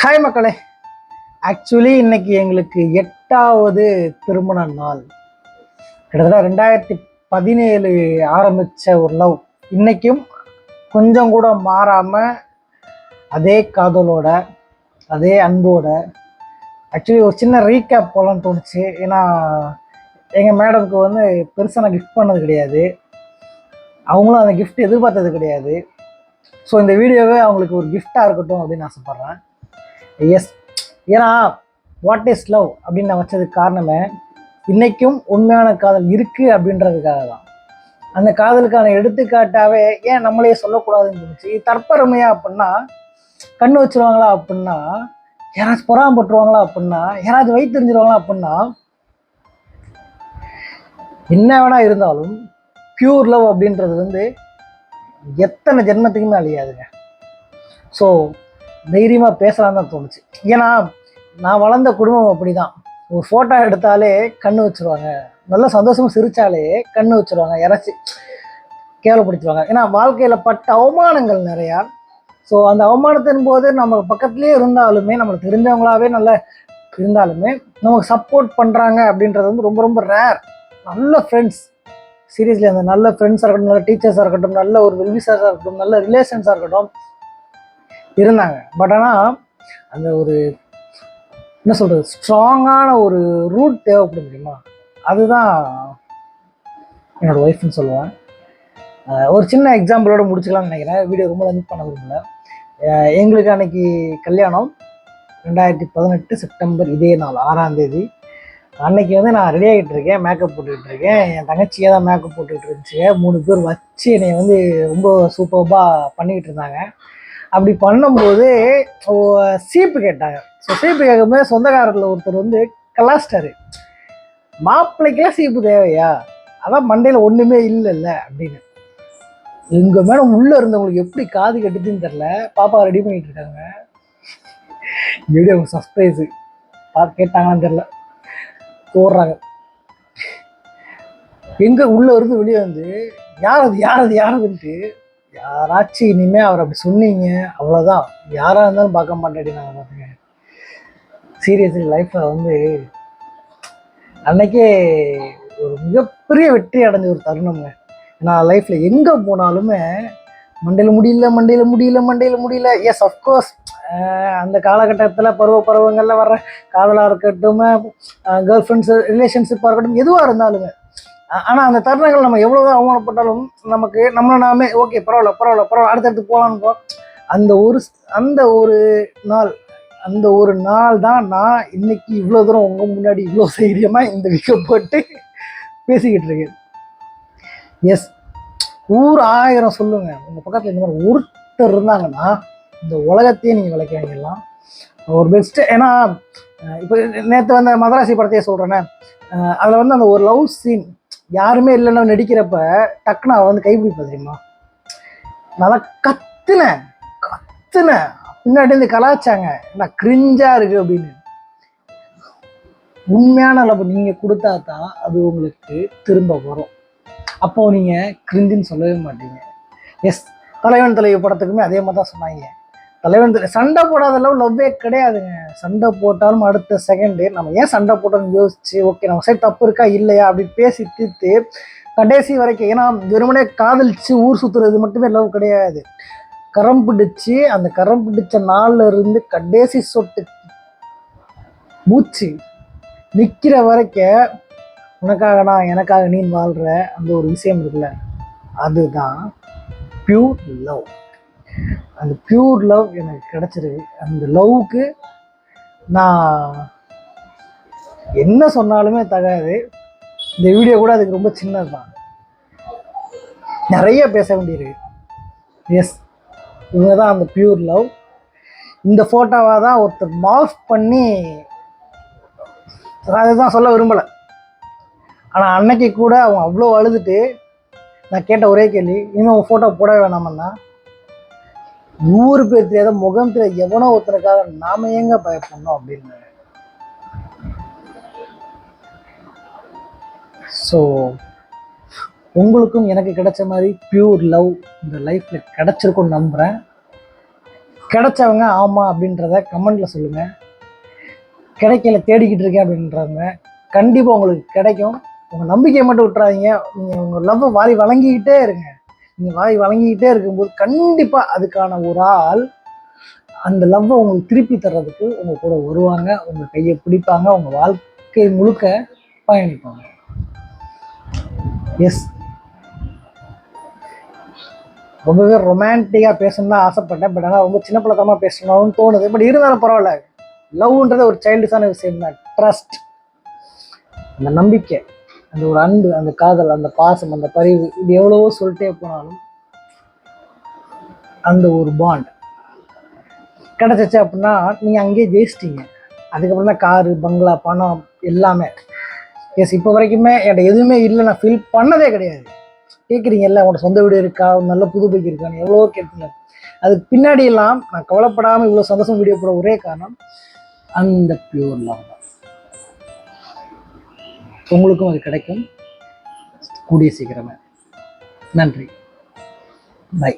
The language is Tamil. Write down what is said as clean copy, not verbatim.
ஹாய் மக்களே. ஆக்சுவலி இன்னைக்கு எங்களுக்கு 8வது திருமண நாள். கிட்டத்தட்ட 2017 ஆரம்பித்த ஒரு லவ் இன்னைக்கும் கொஞ்சம் கூட மாறாமல் அதே காதலோட அதே அன்போட. ஆக்சுவலி ஒரு சின்ன ரீகேப் போகலான்னு தோணுச்சு. ஏன்னா எங்கள் மேடம்க்கு பெருசாக நான் கிஃப்ட் பண்ணது கிடையாது, அவங்களும் அந்த கிஃப்ட் எதிர்பார்த்தது கிடையாது. ஸோ இந்த வீடியோவே அவங்களுக்கு ஒரு கிஃப்டாக இருக்கட்டும் அப்படின்னு ஆசைப்பட்றேன். எஸ், ஏன்னா வாட் இஸ் லவ் அப்படின்னு நான் வச்சதுக்கு காரணமே இன்றைக்கும் உண்மையான காதல் இருக்குது அப்படின்றதுக்காக தான். அந்த காதலுக்கான எடுத்துக்காட்டாகவே ஏன் நம்மளே சொல்லக்கூடாதுன்னு தோணுச்சு. தற்பெருமையா அப்படின்னா கண்ணு வச்சுருவாங்களா, அப்படின்னா யாராச்சும் பொறாமப்பட்டுருவாங்களா, அப்படின்னா யாராச்சும் வைத்தெரிஞ்சிருவாங்களா, அப்படின்னா என்ன வேணா இருந்தாலும் பியூர் லவ் அப்படின்றது எத்தனை ஜென்மத்துக்குமே அழியாதுங்க. ஸோ தைரியமாக பேசலான்னு தான் தோணுச்சு. ஏன்னா நான் வளர்ந்த குடும்பம் அப்படி தான். ஒரு ஃபோட்டோ எடுத்தாலே கண்ணு வச்சுருவாங்க, நல்ல சந்தோஷமாக சிரித்தாலே கண்ணு வச்சுருவாங்க, யாராச்சும் கேவலப்படுத்துவாங்க. ஏன்னா வாழ்க்கையில் பட்ட அவமானங்கள் நிறையா. ஸோ அந்த அவமானத்தின் போது நம்ம பக்கத்துலேயே இருந்தாலுமே, நம்மளுக்கு தெரிஞ்சவங்களாவே நல்லா இருந்தாலுமே நமக்கு சப்போர்ட் பண்ணுறாங்க அப்படின்றது ரொம்ப ரொம்ப ரேர். நல்ல ஃப்ரெண்ட்ஸ், சீரியஸ்லி அந்த நல்ல ஃப்ரெண்ட்ஸாக இருக்கட்டும், நல்ல டீச்சர்ஸாக இருக்கட்டும், நல்ல ஒரு வெல்விஷர்ஸாக இருக்கட்டும், நல்ல ரிலேஷன்ஸாக இருக்கட்டும் இருந்தாங்க. பட் ஆனால் அந்த ஒரு என்ன சொல்கிறது, ஸ்ட்ராங்கான ஒரு ரூட் தேவைப்படும் தெரியுமா, அதுதான் என்னோடய ஒய்ஃப்னு சொல்லுவேன். ஒரு சின்ன எக்ஸாம்பிளோட முடிச்சுக்கலாம்னு நினைக்கிறேன். வீடியோ ரொம்ப லென்த் பண்ண விரும்பல. எங்களுக்கு அன்னைக்கு கல்யாணம் 2018 செப்டம்பர் இதே நாள் 6ஆம் தேதி. அன்னைக்கு நான் ரெடி ஆகிட்டு இருக்கேன், மேக்கப் போட்டுக்கிட்டு இருக்கேன். என் தங்கச்சியே தான் மேக்கப் போட்டுக்கிட்டு இருந்துச்சு. 3 பேர் வச்சு என்னை ரொம்ப சூப்பர்பாக பண்ணிக்கிட்டு இருந்தாங்க. அப்படி பண்ணும்போது சீப்பு கேட்டாங்க. ஸோ சீப்பு கேட்கும்போது சொந்தக்காரத்தில் ஒருத்தர் கலாஸ்டாரு, மாப்பிள்ளைக்கெல்லாம் சீப்பு தேவையா, அதான் மண்டையில் ஒன்றுமே இல்லைல்ல அப்படின்னு. எங்கள் மேடம் உள்ளே இருந்தவங்களுக்கு எப்படி காது கட்டுதுன்னு தெரில, பாப்பா ரெடி பண்ணிகிட்டு இருக்காங்க. எப்படி அவங்க சர்ப்ரைஸு பார்த்து கேட்டாங்கன்னு தெரில, போடுறாங்க. எங்கே உள்ளே இருந்து வெளியே யாரதுன்ட்டு, யாராச்சும் இனிமேல் அவர் அப்படி சொன்னீங்க அவ்வளோதான், யாராக இருந்தாலும் பார்க்க மாட்டேடி. நாங்கள் பார்த்துங்க சீரியஸ்லி லைஃப்பில் அன்னைக்கே ஒரு மிகப்பெரிய வெற்றி அடைஞ்ச ஒரு தருணம்ங்க. நான் லைஃப்பில் எங்கே போனாலுமே மண்டையில் முடியல. எஸ், அஃப்கோர்ஸ் அந்த காலகட்டத்தில் பருவங்களில் வர்ற காதலாக இருக்கட்டும், கேர்ள் ஃப்ரெண்ட்ஸு ரிலேஷன்ஷிப்பாக இருக்கட்டும், எதுவாக இருந்தாலுமே. ஆனால் அந்த தருணங்கள் நம்ம எவ்வளோதான் அவமானப்பட்டாலும் நமக்கு நம்மளை நாமே ஓகே பரவாயில்ல அடுத்தடுத்து போகலான்னு அந்த ஒரு நாள் தான் நான் இன்னைக்கு இவ்வளோ தூரம் உங்கள் முன்னாடி இவ்வளோ தைரியமாக இந்த வீடியோ போட்டு பேசிக்கிட்டு இருக்கேன். எஸ், ஊர் 1000 சொல்லுங்க, உங்கள் பக்கத்தில் இந்த மாதிரி ஒருத்தர் இருந்தாங்கன்னா இந்த உலகத்தையே நீங்கள் விளக்க வேண்டியலாம் ஒரு பெஸ்ட்டு. ஏன்னா இப்போ நேற்று மதராசி படத்தையே சொல்கிறேன்னே, அதில் அந்த ஒரு லவ் சீன் யாருமே இல்லைன்னா நடிக்கிறப்ப டக்குன்னு அவள் கைப்பிடிப்பா தெரியுமா. நல்லா கத்துனேன் பின்னாடி கலாச்சாங்க, நான் கிரிஞ்சாக இருக்குது அப்படின்னு. உண்மையான லவ் நீங்கள் கொடுத்தா தான் அது உங்களுக்கு திரும்ப வரும். அப்போ நீங்கள் கிரிஞ்சுன்னு சொல்லவே மாட்டீங்க. எஸ், தலைவன் தலைவி படத்துக்குமே அதே மாதிரி தான் சொன்னாங்க. தலைவன் சண்டை போடாத லவ்வே கிடையாதுங்க. சண்டை போட்டாலும் அடுத்த செகண்டு நம்ம ஏன் சண்டை போட்டோம்னு யோசிச்சு ஓகே நம்ம சைடு தப்பு இருக்கா இல்லையா அப்படின்னு பேசி தீர்த்து கடைசி வரைக்கும். ஏன்னா வெறுமனே காதலிச்சு ஊர் சுற்றுறது மட்டுமே லவ் கிடையாது. கரம் பிடிச்சி அந்த கரம் பிடிச்ச நாள்ல இருந்து கடைசி சொட்டு மூச்சு நிற்கிற வரைக்கும் உனக்காக நான் எனக்காக நீ வாழ்கிற அந்த ஒரு விஷயம் இருக்குல்ல, அதுதான் பியூர் லவ். அந்த பியூர் லவ் எனக்கு கிடச்சிருக்கு. அந்த லவ்வுக்கு நான் என்ன சொன்னாலுமே தகாது. இந்த வீடியோ கூட அதுக்கு ரொம்ப சின்னது தான், நிறைய பேச வேண்டியிருக்கு. எஸ், இவங்க தான் அந்த பியூர் லவ். இந்த ஃபோட்டோவாக தான் ஒருத்தர் மார்க் பண்ணி, அதுதான் சொல்ல விரும்பலை. ஆனால் அன்னைக்கு கூட அவன் அவ்வளோ அழுதுட்டு நான் கேட்ட ஒரே கேள்வி, இன்னும் ஃபோட்டோ போட வேணாமன்னா, ஊர் பேர் தெரியாத முகம் தெரியாத எவனோ ஒருத்தருக்காக நாம எங்க பயப்படணும் அப்படின்னு. ஸோ உங்களுக்கும் எனக்கு கிடைச்ச மாதிரி பியூர் லவ் இந்த லைஃப்பில் கிடச்சிருக்குன்னு நம்புகிறேன். கிடைச்சவங்க ஆமாம் அப்படின்றத கமெண்ட்டில் சொல்லுங்கள். கிடைக்கல தேடிக்கிட்டு இருக்கேன் அப்படின்றவங்க கண்டிப்பாக உங்களுக்கு கிடைக்கும். உங்கள் நம்பிக்கையை மட்டும் விட்டுறாதீங்க. நீங்கள் உங்கள் லவ்வை வாரி வழங்கிக்கிட்டே இருங்க. நீங்கள் வாரி வழங்கிக்கிட்டே இருக்கும்போது கண்டிப்பாக அதுக்கான ஒரு ஆள் அந்த லவ்வை உங்களுக்கு திருப்பி தர்றதுக்கு உங்கள் கூட வருவாங்க, உங்கள் கையை பிடிப்பாங்க, உங்கள் வாழ்க்கை முழுக்க பயணிப்பாங்க. எஸ், ரொம்பவே ரொமான்டிக்காக பேசணும்னு தான் ஆசைப்பட்டேன். பட் ஆனால் ரொம்ப சின்ன பழக்கமாக பேசணும்னு தோணுது. பட் இருந்தாலும் பரவாயில்ல. லவ்ன்றது ஒரு சைல்டிஷான விஷயம் தான். ட்ரஸ்ட், அந்த நம்பிக்கை, அந்த ஒரு அன்பு, அந்த காதல், அந்த பாசம், அந்த பரிவு, இது எவ்வளவோ சொல்லிட்டே போனாலும் அந்த ஒரு பாண்ட் கிடச்சிச்சு அப்படின்னா நீங்கள் அங்கேயே ஜெயிச்சிட்டீங்க. அதுக்கப்புறம் தான் காரு, பங்களா, பணம் எல்லாமே. எஸ், இப்போ வரைக்குமே என்கிட்ட எதுவுமே இல்லை, நான் ஃபீல் பண்ணதே கிடையாது. கேட்குறீங்கல்ல, உன்னோட சொந்த வீடு இருக்கா, நல்ல புது பைக் இருக்கான்னு எவ்வளோ கேட்குங்க. அதுக்கு பின்னாடி எல்லாம் நான் கவலைப்படாமல் இவ்வளோ சந்தோஷம் வீடியோ போட ஒரே காரணம் அந்த பியூர் லவ் தான். உங்களுக்கும் அது கிடைக்கும் கூடிய சீக்கிரமே. நன்றி. பை.